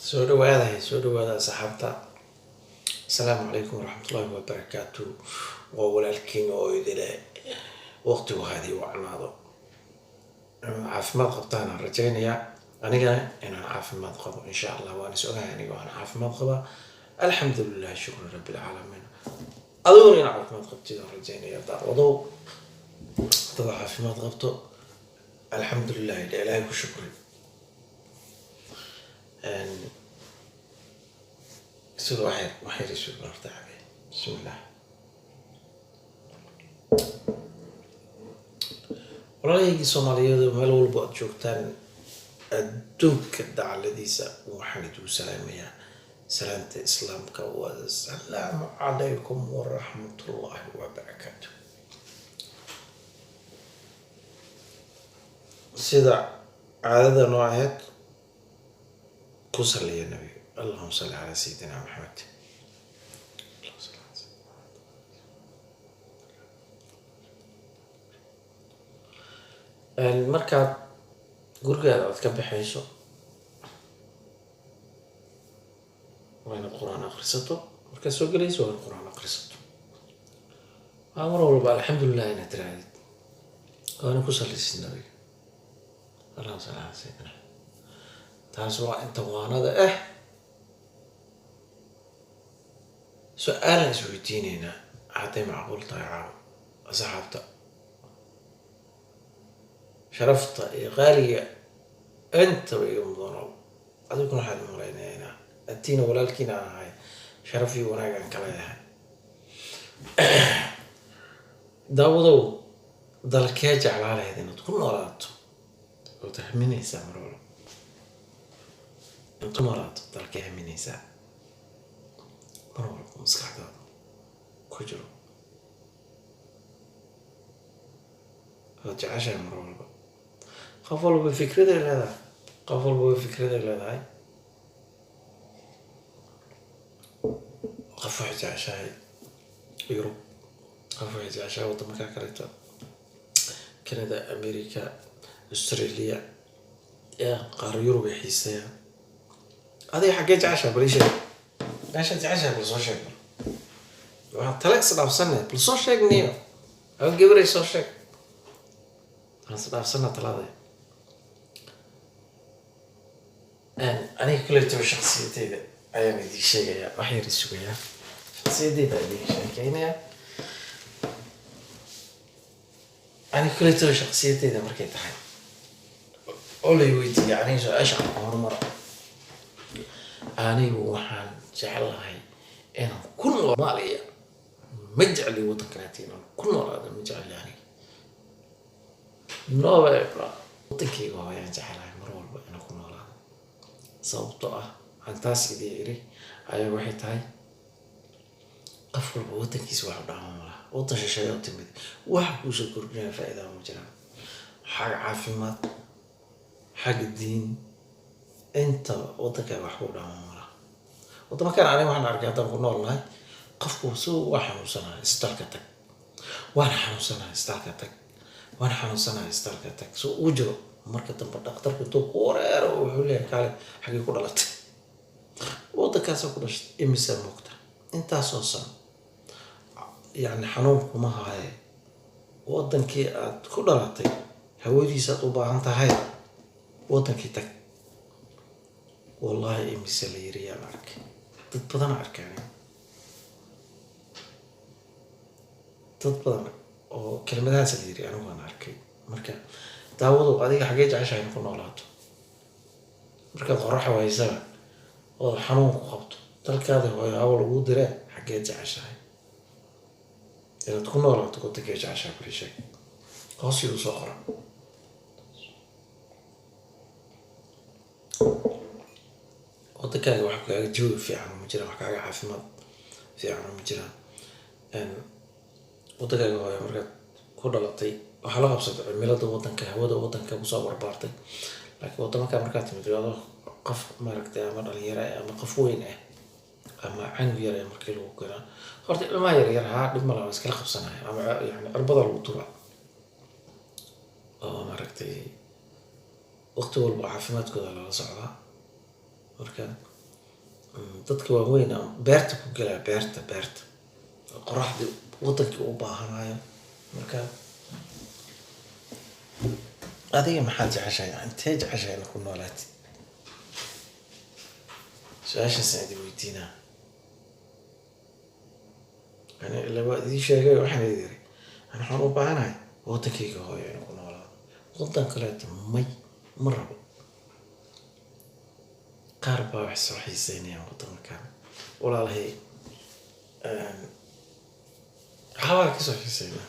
soo dhawaada asxaabta. Assalaamu calaykum waraxmatullaahi wabarakaatu. waa walaalkiin oo idile waqtigu hadii wacnaado caafimaad qabtaan aan rajaynayaa anigana inaan caafimaad qabo insha Allah. waan is ogahay aniga waan caafimaad qabaa alxamdulillaah, shukran rabbil caalamiin. adiguna inaan caafimaad qabtid aan rajaynayaa daawadow. haddaad caafimaad qabto alxamdulillaah, ilaahay ku shukri. سيدو وحير يسوي برتاح به. بسم الله. والله يجي Soomaaliyeed meel walba aad joogtaan adduunka dacaladiisa waxaan idin salaamayaa salaanta islaamka wa assalaamu calaykum wa rahmatullaahi wa barakaatuh. sida caadada noo ahayd ku saliya nabi اللهم صل على سيدنا محمد. markaad gurigaada aad ka baxayso waa inaad quraan akhrisato. markaad soo gelayso waa inaad quraan akhrisato. waa mar walba alxamdulilah inaad tirahdid waa inaad ku sallisid nabiga allahuma salli ala sayidina. taas waa inta waanada سؤال سويتينينا عطي معقول طيعة أصحابتا شرفت غالية أنت ويوم ضرب أذكر حد مرينا هنا التين ولا الكينا هاي شرفي وانا كان كلاها داودو ضلكيج على هذين تكون مرات وتهمني سامرول تكون مرات ضلكيها مني سام مرة مسكحة كجرو رجع عشان مرة قفلوا بفكرة هذا قفلوا بفكرة هذا قفوا حتى عشان يوروب قفوا حتى عشان وطن كاكريتا كندا أمريكا أستراليا يا قار يوروب يحيسها هذه حاجات عشان بريشة عشان تعيشها بالسوشيال وهالطلاق صدق سنة بالسوشيال نيو أو جبري سوشيال أنا صدق سنة ثلاثة أنا كل تبي شخصيتي ذا أيام دي شيء يا وحير السوية شخصيتي ذا دي شيء كينيا أنا كل تبي شخصيتي ذا مركي تحت أولي ويدي يعني شو أشعر مرة أنا وحان جعلها أنا كل مالية مجعلي وتكراتين كل هذا مجعل يعني نوع وتكي وهو جعلها مرول أنا كل هذا صوتها عن تاسي ديري أي واحد هاي قفل وتكي سواء دعوة ولا وتش شيء تمد واحد وشكر بنا فائدة مجرى حاجة عافيمات حاجة الدين أنت وتكي وحول دعوة وطبعا كان عليه واحد أرجع تقول والله قفوا سو واحد وسنة استركتك وانا حنوسنا استركتك وانا حنوسنا استركتك سو وجرو مركز تنبض أكتر كنتو قرر وحولي كالي حقي كودلت وضع كاسو كودش إمسا مكتر انت أساسا يعني حنونكم ما هاي وضع كي كودلتي هودي ساتوبا انت هاي وضع كي تك والله إمسا ليريا معك تتبضان عركاني تتبضان oo kelmadahaas la yiri anigu waan arkay marka daawado adiga xageej cashay ku noolaato marka qorax waysaba oo xanuun ku qabto dalkaada way hawl ugu diray xageej cashay inaad ku noolaato ku tageej cashay ku rishay qoos uu soo qoran wadakaaga wax kaaga jawi fiican ma jira wax kaaga caafimaad fiican ma jira wadakaaga waa markaad ku dhalatay waxa la qabsatay cimilada wadanka hawada wadanka ku soo barbaartay laakiin wadamada markaad timid iyadoo qof maaragtay ama dhalinyaro ama qof weyn ama canug yar markii lagu keenaa horta ilmaha yar ha dhib ma laha iska qabsanaya ama yani arbada lagu tuura oo maaragtay waqti walba caafimaadkooda la socdaa marka dadka waaweyn beerta ku galaa beerta qoraxdii wadankii u baahanayo. marka adiga maxaad jeceshahay? intee jeceshahay inaad ku noolaatid? su-aashaas aan idin weydiinaa. waa idin sheegay, waxaan idin yiri waxaan u baahanahay wadankayga hooyo inaan ku noolaado. wadan kaleeto ma rabo. qaar baa wax soo xiiseynayaan wadankan. walaalahay waxbaa kasoo xiiseynaa.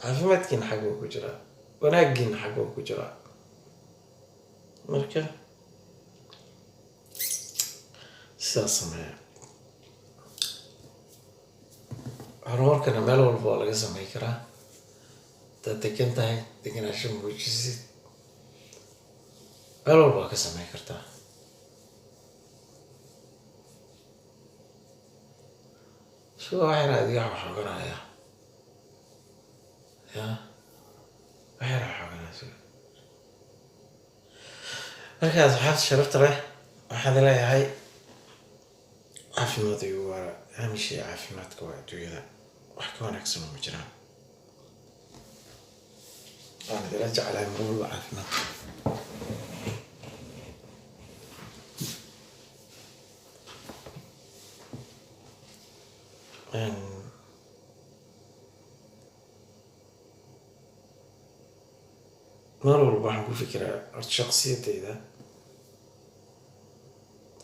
caafimaadkiina xagguu ku jiraa, wanaagiina xagguu ku jiraa. marka sidaas sameeya. horumarkana meel walba oo laga samey karaa. hadaad degan tahay, deganaansho muujisid, meel walba waa ka samey kartaa. suga waxyar adiga xooganaya waxyar xooganaya suga. markaas waxaad sharafta leh, waxaad leeyahay caafimaad igu waara. hamishay caafimaadka waa adduunyada wax ka wanaagsan ma jiraan. waan idila jeclahay mar walba caafimaadka. mar walba waxaan ku fikiraa horta shaqsiyadeyda.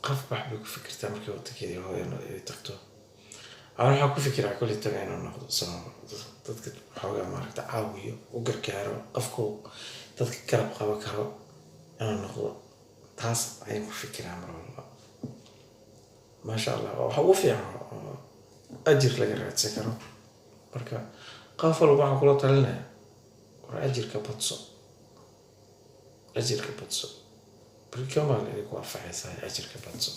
qof wax bay ku fikirtaa markay wadankeedii hooyana ay tagto. waxaan ku fikiraa kulli taga inuu noqdo dadka xoogaa maaragta caawiyo, u gargaaro, qofku dadka garab qaban karo inuu noqdo. taas ayaan ku fikiraa mar walba. maasha allah waxa ugu fiican oo ajir laga raadsan karo. marka qof walba waxaan kula talinaya war ajirka badso. بركمان إنك وافع ساي أجر كبنسو.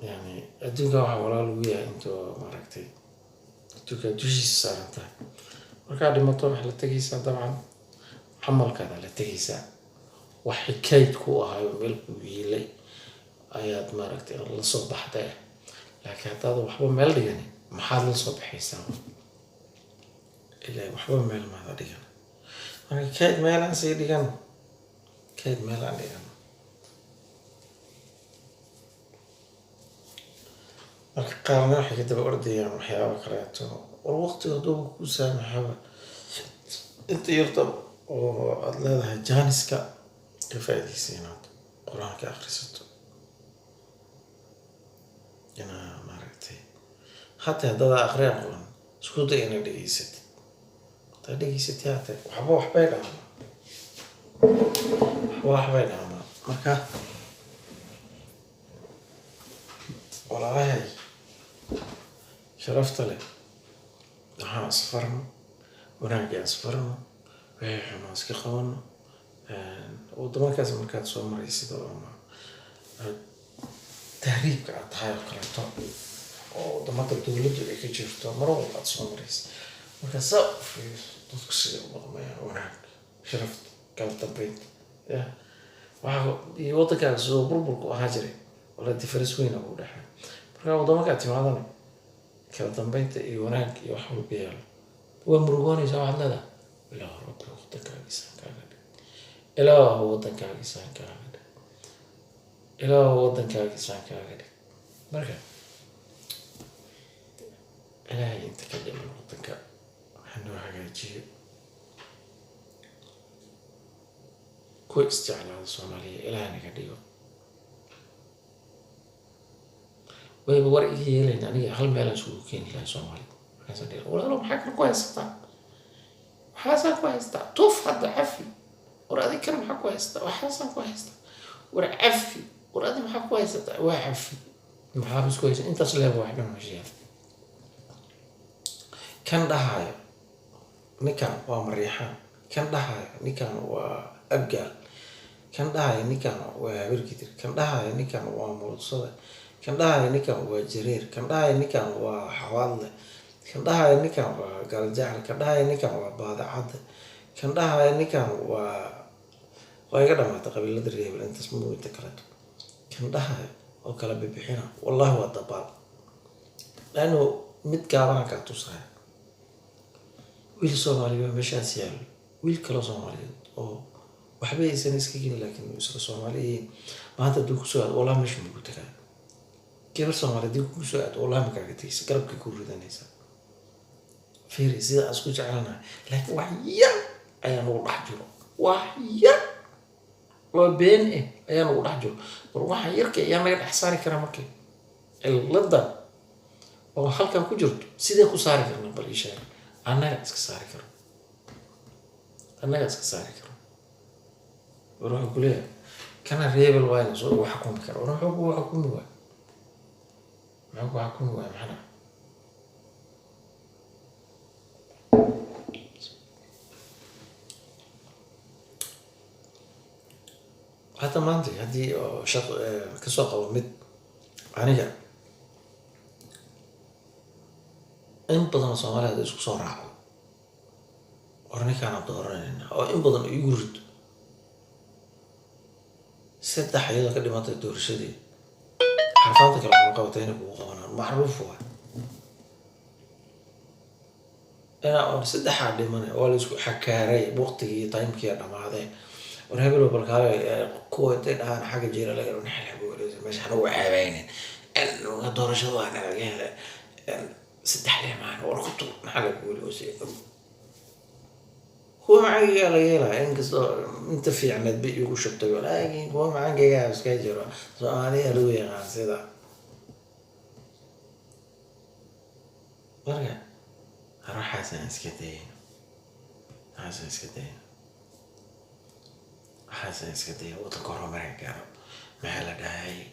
يعني الدنيا ولا لويا أنتو مركتي أنتو كدوشي سارنتا. مركادي مطروح للتجيسة طبعا حمل كذا للتجيسة وحكاية كوها وملك ويلي آيات مركتي الله صبح ده. لكن هذا وحبه ملك يعني محل صبح يسوي. إلا وحبه مال ما ذا أنا كيد مالا سيدي كان كيد مالا ليان. قارنا حكي تبى أردي يعني وحياة كرياتو والوقت يدوب كوسا محبة. أنت يرتب وأدلها جانسكا كفاية سينات قرآن كأخرسته. أنا ما رأيتي حتى هذا آخر قرآن سكوت أنا دقيست. دقيست يا تي وحبا حباينا مركا ولا هاي شرفت لي نحن أصفرنا وناجي أصفرنا وهي حماس كخون وضمان كذا مركات سو مريسي دوما تهريب قاعد هاي قرأتها وضمان تبدولد اللي كجرتها مرة قاعد سو مريس مركا صف تذكسي والله وناك شرفت كانت تبيت يا واحد يوضك على سو بربرك وهاجري ولا دفرس وين أقول لها مركا وضمان كانت معانا كانت تبيت يوناك يوحول بيال ومرغوني سواء هذا لا رب وقتك عيسان كاغد إلا هو وطنك عيسان كاغد إلا هو وطنك عيسان كاغد مركا إلهي أنت كلم وطنك حنو حاجة كويس استعلاء الصومالية إلهي نكديو ويبقى ورقي لين أنا هل مالا سلوكين إلى الصومالي ولا لهم حاجة كويسة حاسة كويسة توف حد عفي ورادي كلام حق كويسة وحاسة كويسة ورعفي ورادي محق كويسة وعفي محابس كويسة أنت سلاب واحد من مجيء كان دهاية نكان ومريحان كان دهاية نكان وأبقال كان دهاية نكان وبركتير كان دهاية نكان ومرصدة كان دهاية نكان وجرير كان دهاية نكان وحوالله كان دهاية نكان وقالجعل كان دهاية نكان وبادعد كان دهاية نكان وأي قدام ما تقبل الدريه بل أنت اسمه يتكلم كان ده أو كلا ببحنا والله هو الضباب لأنه متكابنا كاتوسها ويل صومالي مش أسيال ويل كلا صومالي أو وحبي سنيس كين لكن يسر صومالي ما أنت دوك سؤال والله مش موجود كان كيف صومالي دوك سؤال والله ما كان كتير قرب كيكون ردانيسا فيري سيدا أسكو جعلنا لكن وحيا أيا نقول حجرو وحيا وبين إيه أيا نقول حجرو وروح يركي أيا ما يحساري كرامك اللدن oo halkan ku jirto sidee ku saari karna bal ii sheeg annaga iska saari karo waxa ku leeyahay kana reebel waayo soo wax xukumi karo waxa uu xukumi waayo maxana hata maanta hadii shaqo ka soo qabo mid aniga in badan Soomaaliyeed isku soo raaco ornikaan dooranayna oo in badan igu rid saddex iyadoo ka dhimatay doorashadii xarfaanta kale oo qabatayna ku qabanaan macruuf waa أنا صدق حد من أول شيء حكاري وقتي تايم كي أنا ما هذا ونقول بالكاري كويت أنا حاجة جيرة لكن نحل بقول مش هنوع عبينين إنه دور شو أنا جاهل صدق حد معنا وركض نحل بقول وشيء هو معي يلا إنك أنت في عند بيجي وشفت يقول لكن هو معك جاهز كيجرا سؤالي ألوي عن سيدا برجع أروح حسن إسكتين وتقرأ مركب محل داعي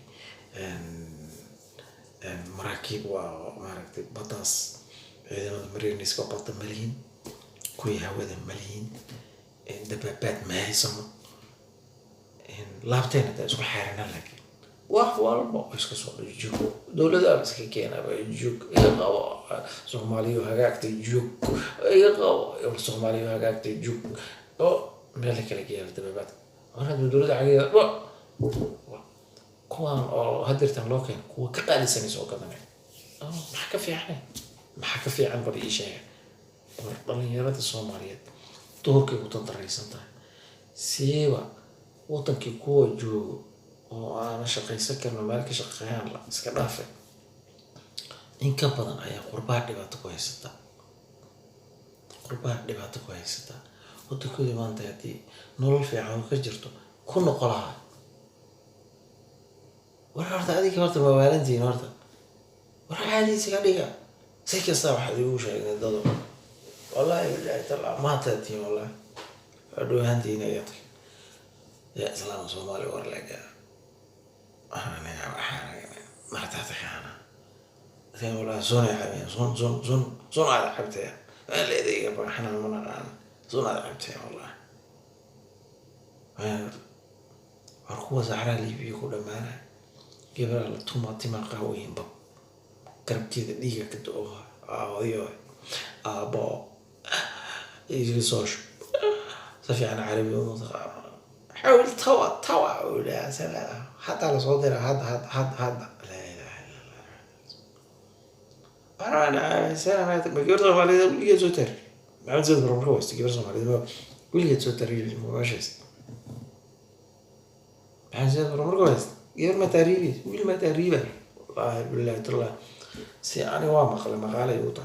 مراكب ومراكب بطاس إذا مرينا نسكو بط مليين كوي هوا مليين دبابات ما يسمى لابتين تأسو حارنا لكن وأحوال ما يسكسو الجوك دولة دا بس كينا بالجوك يقوا سومالي وهاجاك الجوك يقوا سومالي وهاجاك الجوك أو ملك الجيل دبابات أنا دولة عجيبة كوان أو هدرتن لكن كوا كقال سنة سوق كذا ما حكى في عنا ما حكى في عن بري شيء ورطليات الصوماليات دورك وتنطري سنتا سيوا وطنك كوا جو وأنا شقي سكر مالك شقيان لا سكرافة إن كان بدن أيه قربات دبعت كويسة وتكون ما أنت هدي نور في عون كجرتو كل قلها ورحت هذيك مرت موالنتي مرت ورح هذه سكرية سكر صباح يوش يعني ضد والله ترى ما تأتي والله أدو هندي نياتك يا سلام صومالي ورلاقة أنا ما تعرف أنا ثاني والله زون يا حبيبي زون على حبتها اللي ذي يبغى إحنا من الآن زون على حبتها والله أركوا زعرا لي بيقول معنا قبل الطماطم ما قهوين بق كربتي دقيقة كدوها أيوه أبا يجي صوش صفي أنا عربي ومتقام حاول توا ولا سلام حتى على صوتنا هذا لا إله إلا الله أنا سلام بقول لهم على ولي زوتر ما عاد زود بروح استقبل لهم على ولي زوتر ماشيست عاد زود بروح غير ما تقريبي ويل ما تقريبا والله بالله ترى سي أنا وامق لما قال يوطا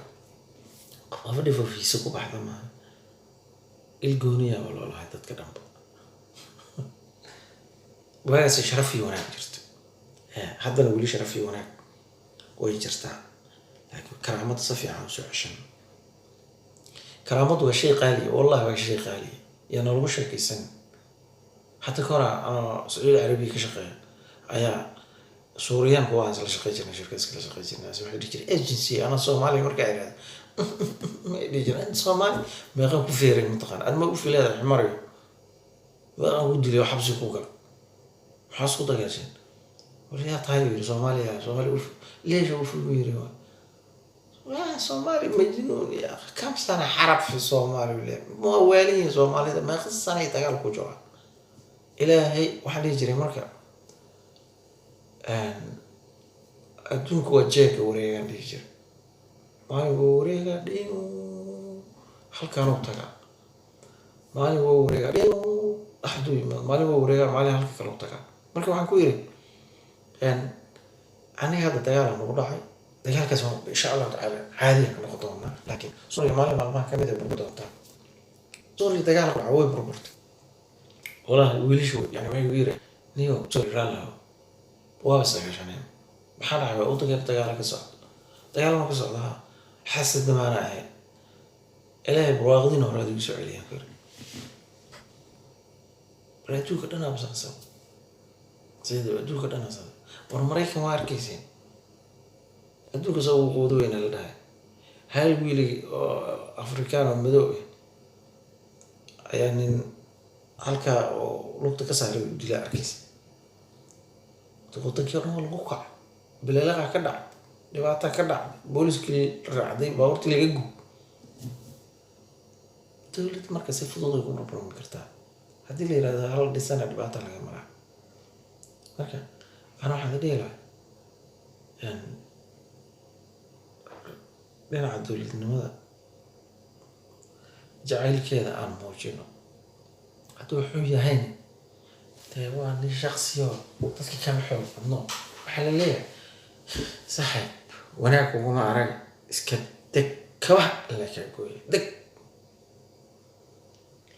أفضل في سوق بحث ما الجونية والله هذا تكلم وهذا شرفي هناك جرت حتى لو لي شرفي هناك ويجرتها لكن كرامة صفي عن سوء عشان كرامة هو شيء غالي والله هو شيء غالي يعني لو مش كيسن حتى كرا أنا سعودي عربي كشقة أيا سوريان هو أنزل شقيتنا شركة سكلا شقيتنا سوي ديجري إيجنسي أنا صومالي مركايرة ديجري أنت صومالي ما يقوم كفير المنطقة أنا ما أقول في هذا الحماري وأنا ودي لي وحبس كوكا حاسو دقيقين ولا طاير صومالي ليش هو في الميري لا صومالي مجنون يا أخي كم سنة حرب في الصومال ولا موالين صومالي ما خص سنة يتقال كوجوا ilaahay waxaan dhihi jiray marka adduunku waa jeega wareegaan dhihi jiray. maalin waa wareegaa dhiin halkaan u tagaa, maalin waa wareegaa dhiin dhaxduu yimaado, maalin waa wareegaa maalin halka kale u tagaa. marka waxaan ku yiri aniga hadda dagaal nagu dhacay, dagaalkaas insha Allah tacaala caadiyan ka noqon doonaa, laakiin Suuriya maalin maalmaha kamid ah burbur doontaa. Suuriya dagaal waxa way burburtay walahi wiilashu yani way yiri niyo Suuriya raalaha waa sagaashaneen maxaa dhacay oo dagaal ka socdo, dagaal ka socda xasad damaana ah ilaahay barwaaqadina hore ugu soo celiyay kar raajuka dhana absansan sida adduunka dhana san war Mareykan waa arkayseen adduunka soo quudo weyn la dhahay hal wiil oo Afrikaan oo madow ayaa nin halka oo lugta ka saaray dila arkaysay dadkii oo lagu kac bilaalaha ka dhac dhibaato ka dhac booliskii raacday baawartii laga gub dawlad marka si fudud ugu burburin kartaa haddii la yiraahdo hal dhisana dhibaato laga maraa. marka ana waxaan dhihi lahaa dhinaca dawladnimada jacaylkeeda aan muujino hadduu wuxuu yahay waa nin shakhsi oo dadka kama xoog badno waxaa la leeyahay saxib wanaag uguma arag iska deg kabaha la ka gooy deg,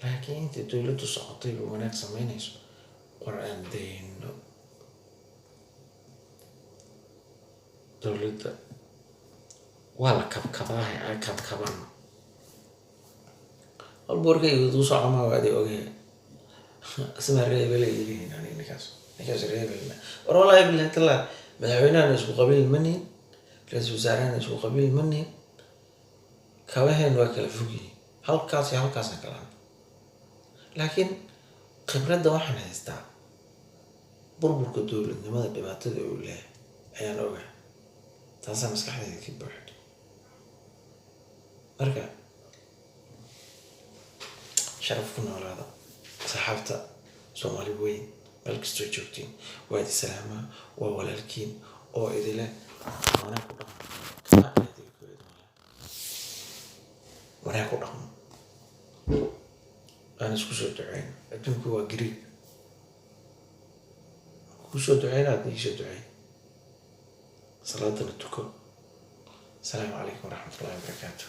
laakiin inta dawladdu socotay oo wanaag sameynayso quraan deyno dawladda waa la kabkaban alborkay uu soo ama waadi ogay asma reebel ilaahin ani nikaas reebelna wallahi billahi tala madaxweynaha isku qabiil mani ra'iisul wasaaraha isku qabiil mani kawahan waa kala fogi halkaas kala, laakiin khibradda waxaan haystaa burburka dawladnimada dhibaatada uu leeyahay ayaan ogaa taasoo maskaxdayda ka buuxday. marka sharaf ku noolaada saxaabta Soomaali weyn meel kastoo joogtiin waa idin salaamaa waa walaalkiin oo idile wanaag ku dhaqmo wanaag ku dhaqmo aan isku soo duceyn adduunku waa gariib ku soo duceynaad ii soo duceyn salaadana tuko. السلام عليكم ورحمة الله وبركاته.